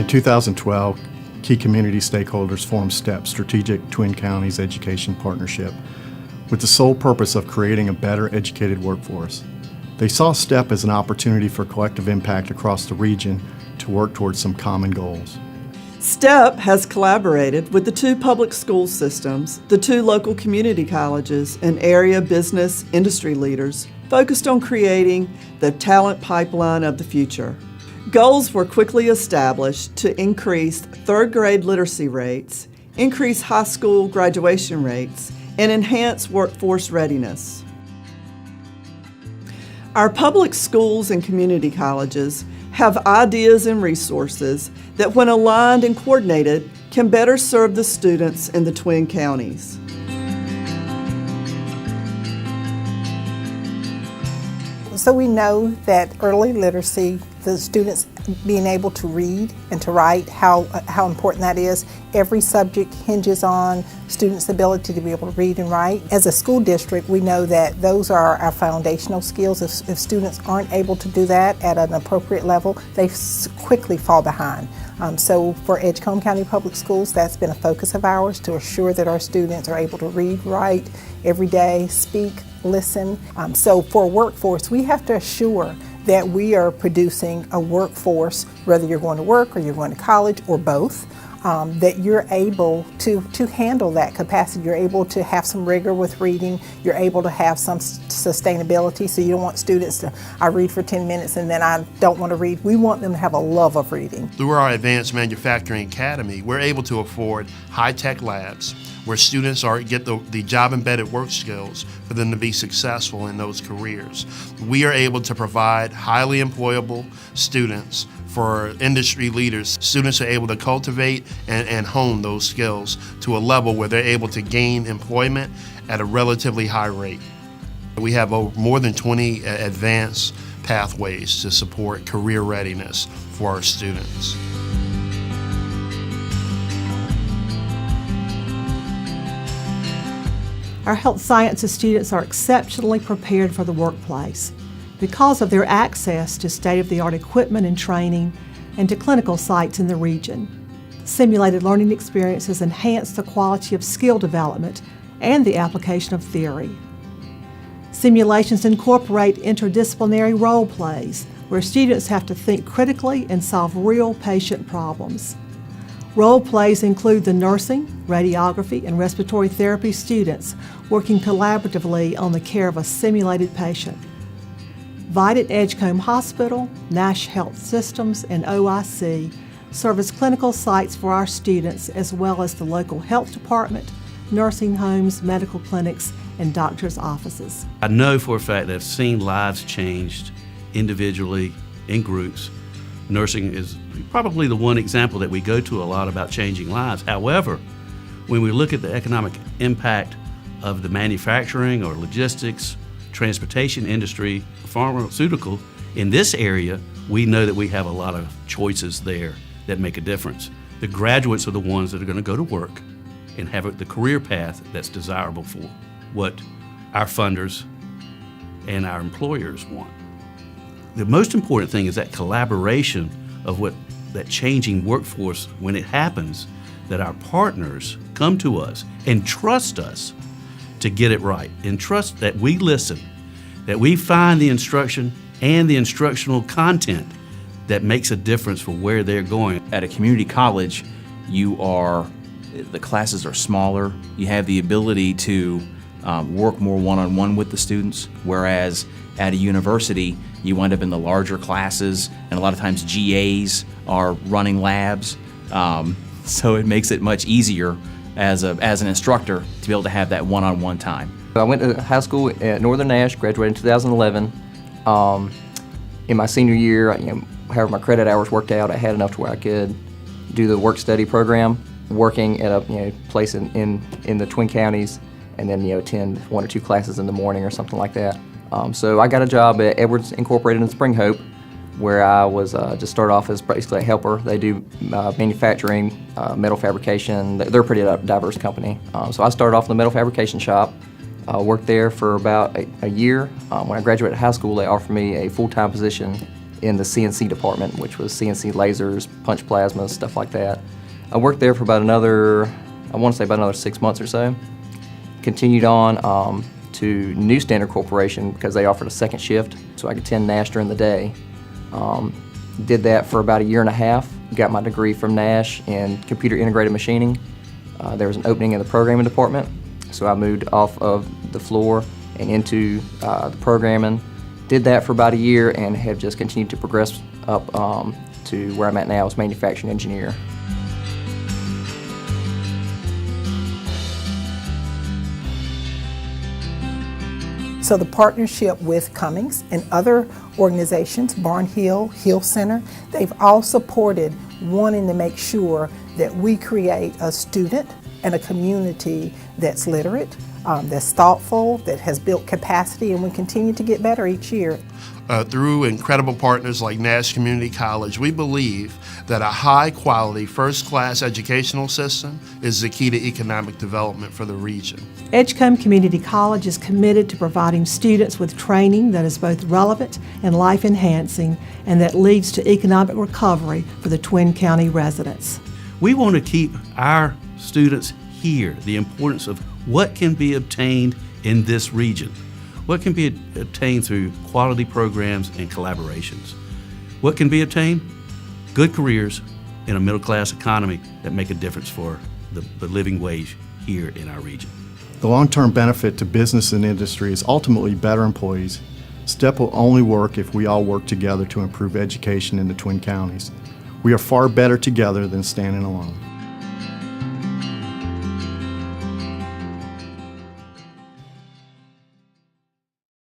In 2012, key community stakeholders formed STEP, Strategic Twin Counties Education Partnership, with the sole purpose of creating a better educated workforce. They saw STEP as an opportunity for collective impact across the region to work towards some common goals. STEP has collaborated with the 2 public school systems, the 2 local community colleges, and area business industry leaders focused on creating the talent pipeline of the future. Goals were quickly established to increase 3rd grade literacy rates, increase high school graduation rates, and enhance workforce readiness. Our public schools and community colleges have ideas and resources that, when aligned and coordinated, can better serve the students in the Twin Counties. So we know that early literacy, the students being able to read and to write, how important that is. Every subject hinges on students' ability to be able to read and write. As a school district, we know that those are our foundational skills. If students aren't able to do that at an appropriate level, they quickly fall behind. So for Edgecombe County Public Schools, that's been a focus of ours to assure that our students are able to read, write every day, speak, listen. So for a workforce, we have to assure that we are producing a workforce, whether you're going to work or you're going to college or both, that you're able to handle that capacity. You're able to have some rigor with reading. You're able to have some sustainability. So you don't want students to, I read for 10 minutes and then I don't want to read. We want them to have a love of reading. Through our Advanced Manufacturing Academy, we're able to afford high-tech labs where students get the job-embedded work skills for them to be successful in those careers. We are able to provide highly employable students for industry leaders. Students are able to cultivate and hone those skills to a level where they're able to gain employment at a relatively high rate. We have more than 20 advanced pathways to support career readiness for our students. Our health sciences students are exceptionally prepared for the workplace because of their access to state-of-the-art equipment and training and to clinical sites in the region. Simulated learning experiences enhance the quality of skill development and the application of theory. Simulations incorporate interdisciplinary role plays where students have to think critically and solve real patient problems. Role plays include the nursing, radiography, and respiratory therapy students working collaboratively on the care of a simulated patient. Vidant Edgecombe Hospital, Nash Health Systems, and OIC serve as clinical sites for our students, as well as the local health department, nursing homes, medical clinics, and doctors' offices. I know for a fact that I've seen lives changed individually, in groups. Nursing is probably the one example that we go to a lot about changing lives. However, when we look at the economic impact of the manufacturing or logistics, transportation industry, pharmaceutical, in this area, we know that we have a lot of choices there that make a difference. The graduates are the ones that are going to go to work and have the career path that's desirable for what our funders and our employers want. The most important thing is that collaboration of that changing workforce when it happens, that our partners come to us and trust us to get it right, and trust that we listen, that we find the instruction and the instructional content that makes a difference for where they're going. At a community college, the classes are smaller. You have the ability to work more one-on-one with the students, whereas at a university, you wind up in the larger classes, and a lot of times GAs are running labs, so it makes it much easier as an instructor to be able to have that one-on-one time. I went to high school at Northern Nash, graduated in 2011. In my senior year, however my credit hours worked out, I had enough to where I could do the work-study program, working at a place in the Twin Counties, and then attend 1 or 2 classes in the morning or something like that. So I got a job at Edwards Incorporated in Spring Hope, where I was just started off as basically a helper. They do manufacturing, metal fabrication. They're a pretty diverse company. So I started off in the metal fabrication shop, worked there for about a year. When I graduated high school, they offered me a full-time position in the CNC department, which was CNC lasers, punch plasmas, stuff like that. I worked there for about another, I want to say about another 6 months or so. Continued on to New Standard Corporation because they offered a second shift, so I could attend Nash during the day. Did that for about a year and a half. Got my degree from Nash in computer integrated machining. There was an opening in the programming department, so I moved off of the floor and into the programming. Did that for about a year and have just continued to progress up to where I'm at now as manufacturing engineer. So the partnership with Cummins and other organizations, Barn Hill, Hill Center, they've all supported wanting to make sure that we create a student and a community that's literate, that's thoughtful, that has built capacity, and we continue to get better each year. Through incredible partners like Nash Community College, we believe that a high-quality, first-class educational system is the key to economic development for the region. Edgecombe Community College is committed to providing students with training that is both relevant and life-enhancing and that leads to economic recovery for the Twin County residents. We want to keep our students here, the importance of what can be obtained in this region. What can be obtained through quality programs and collaborations? What can be obtained? Good careers in a middle-class economy that make a difference for the living wage here in our region. The long-term benefit to business and industry is ultimately better employees. STEP will only work if we all work together to improve education in the Twin Counties. We are far better together than standing alone.